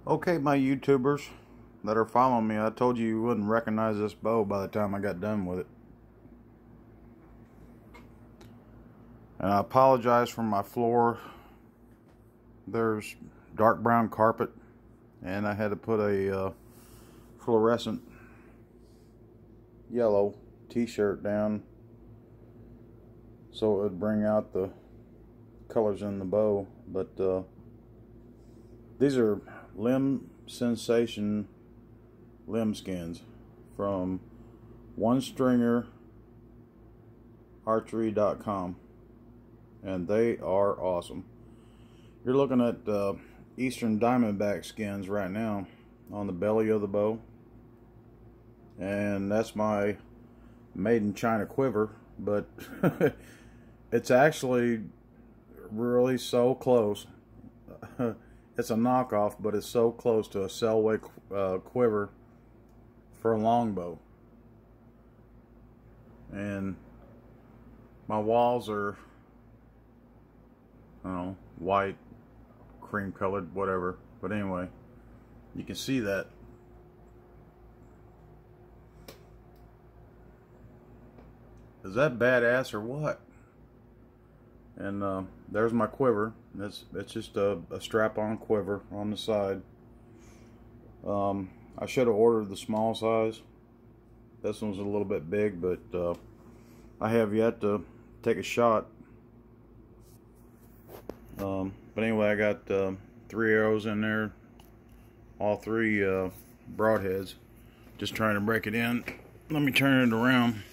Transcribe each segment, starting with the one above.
Okay, my YouTubers that are following me, I told you wouldn't recognize this bow by the time I got done with it. And I apologize for my floor. There's dark brown carpet, and I had to put a fluorescent yellow t-shirt down so it would bring out the colors in the bow. But these are Limb Sensation limb skins from onestringerarchery.com, and they are awesome. You're looking at Eastern Diamondback skins right now on the belly of the bow, and that's my made in China quiver, but it's actually really so close. It's a knockoff, but it's so close to a Selway quiver for a longbow. And my walls are, I don't know, white, cream colored, whatever. But anyway, you can see that. Is that badass or what? And there's my quiver. It's just a strap-on quiver on the side. I should have ordered the small size. This one's a little bit big, but I have yet to take a shot. But anyway, I got 3 arrows in there, all 3 broadheads. Just trying to break it in. Let me turn it around.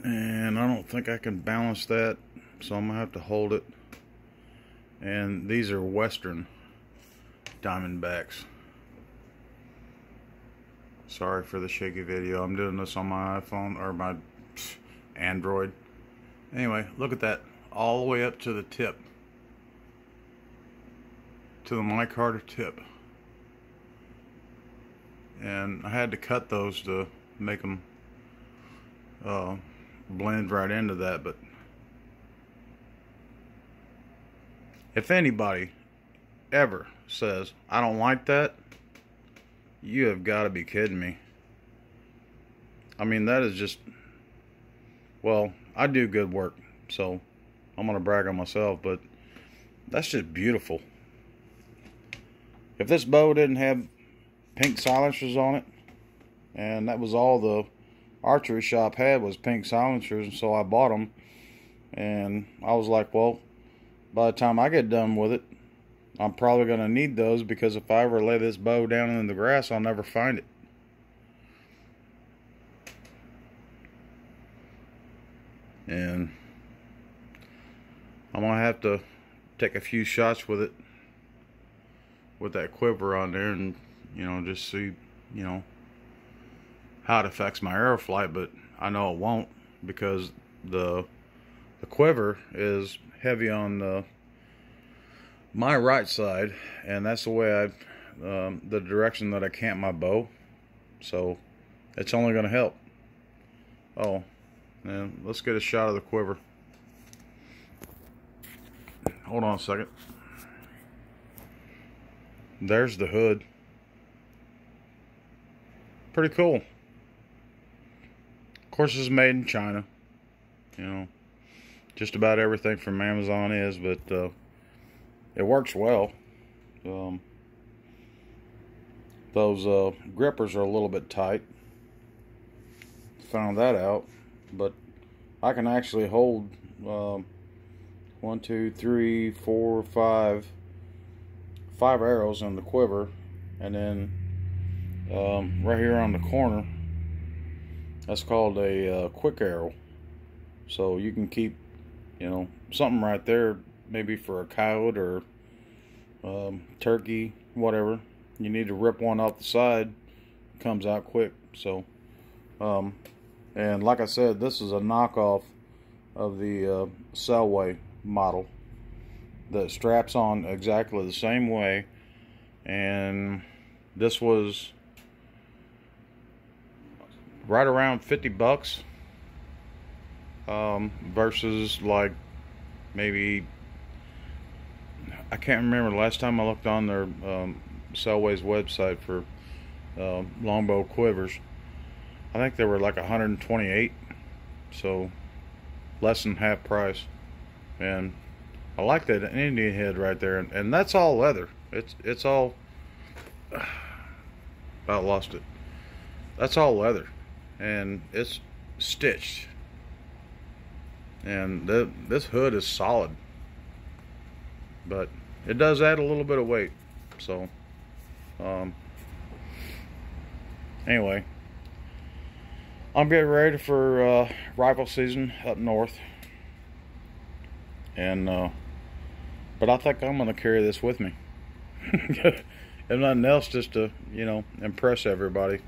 And I don't think I can balance that, so I'm gonna have to hold it. And these are Western Diamondbacks. Sorry for the shaky video. I'm doing this on my iPhone or my Android. Anyway, look at that, all the way up to the tip, to the micarta tip. And I had to cut those to make them blend right into that. But if anybody ever says I don't like that, you have got to be kidding me. I mean, that is just, well, I do good work, so I'm gonna brag on myself, but that's just beautiful. If this bow didn't have pink silencers on it, and that was all the archery shop had was pink silencers, and so I bought them, and I was like, well, by the time I get done with it, I'm probably going to need those, because if I ever lay this bow down in the grass, I'll never find it. And I'm going to have to take a few shots with it, with that quiver on there, and just see how it affects my arrow flight. But I know it won't, because the quiver is heavy on my right side, and that's the way the direction that I camp my bow, so it's only going to help. Oh, and let's get a shot of the quiver. Hold on a second. There's the hood. Pretty cool. Of course, this is made in China. Just about everything from Amazon is, but it works well. Those grippers are a little bit tight. Found that out, but I can actually hold 1, 2, 3, 4, 5 arrows in the quiver, and then right here on the corner, that's called a quick arrow. So you can keep, something right there, maybe for a coyote or turkey, whatever. You need to rip one off the side, it comes out quick. So, and like I said, this is a knockoff of the Selway model that straps on exactly the same way, and this was right around 50 bucks versus like maybe I can't remember the last time I looked on their Selway's website for longbow quivers. I think they were like 128, so less than half price. And I like that Indian head right there, and that's all leather. It's all about lost it. That's all leather, and it's stitched. And this hood is solid, but it does add a little bit of weight. So anyway, I'm getting ready for rifle season up north, and but I think I'm gonna carry this with me. If nothing else, just to, you know, impress everybody.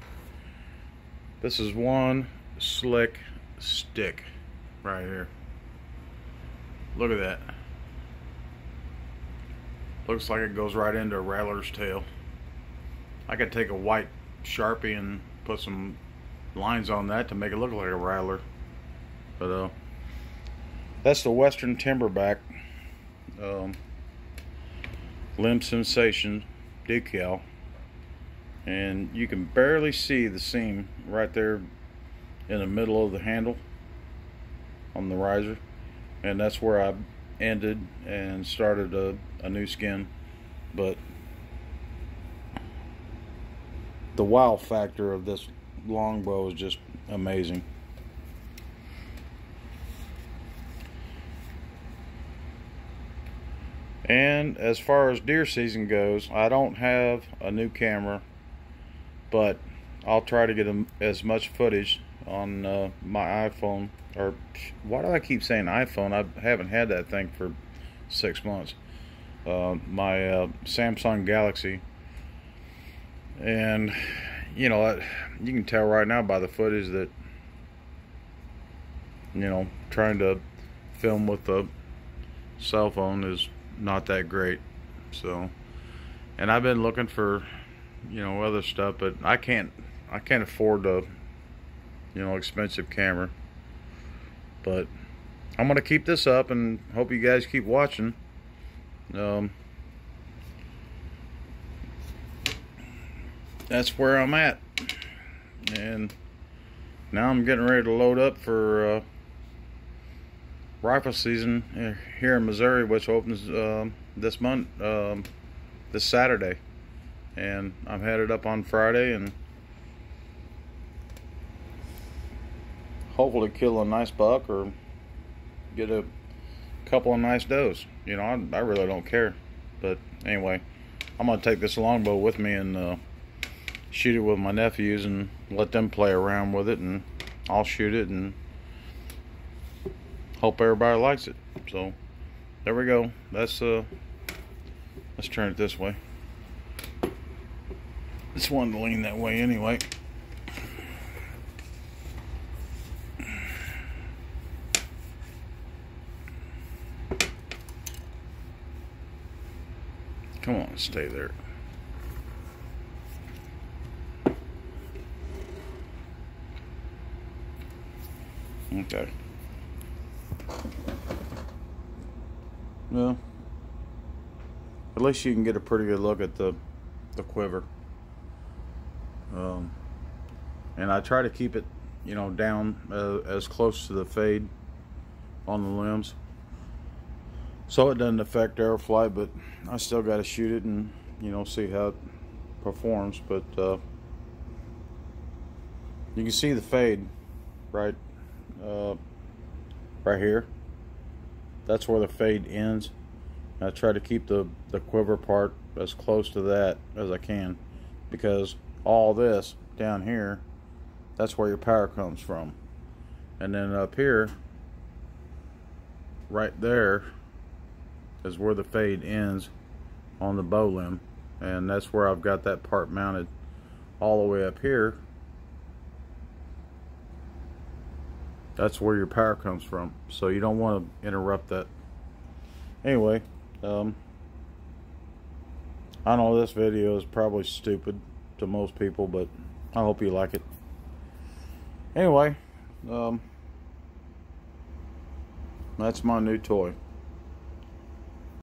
This is one slick stick right here. Look at that. Looks like it goes right into a rattler's tail. I could take a white Sharpie and put some lines on that to make it look like a rattler. But that's the Western Timberback Limb Sensation decal, and you can barely see the seam right there in the middle of the handle on the riser, and that's where I ended and started a new skin. But the wow factor of this longbow is just amazing. And as far as deer season goes, I don't have a new camera, but I'll try to get as much footage on my iPhone. Or why do I keep saying iPhone? I haven't had that thing for 6 months. My Samsung Galaxy. And you know, you can tell right now by the footage that, you know, trying to film with the cell phone is not that great. So, and I've been looking for, you know, other stuff, but I can't afford a, you know, expensive camera. But I'm gonna keep this up and hope you guys keep watching. That's where I'm at, and now I'm getting ready to load up for rifle season here in Missouri, which opens this month, this Saturday, and I'm headed up on Friday and hopefully kill a nice buck or get a couple of nice does. You know, I really don't care. But anyway, I'm gonna take this longbow with me and shoot it with my nephews and let them play around with it, and I'll shoot it and hope everybody likes it. So there we go. That's let's turn it this way. Just wanted to lean that way anyway. Come on, stay there. Okay. Well, at least you can get a pretty good look at the quiver. And I try to keep it, you know, down as close to the fade on the limbs, so it doesn't affect arrow flight. But I still got to shoot it and, you know, see how it performs. But you can see the fade right right here. That's where the fade ends. I try to keep the quiver part as close to that as I can, because all this down here, that's where your power comes from. And then up here, right there, is where the fade ends on the bow limb, and that's where I've got that part mounted all the way up here. That's where your power comes from, so you don't want to interrupt that. Anyway, I know this video is probably stupid to most people, but I hope you like it. Anyway, that's my new toy.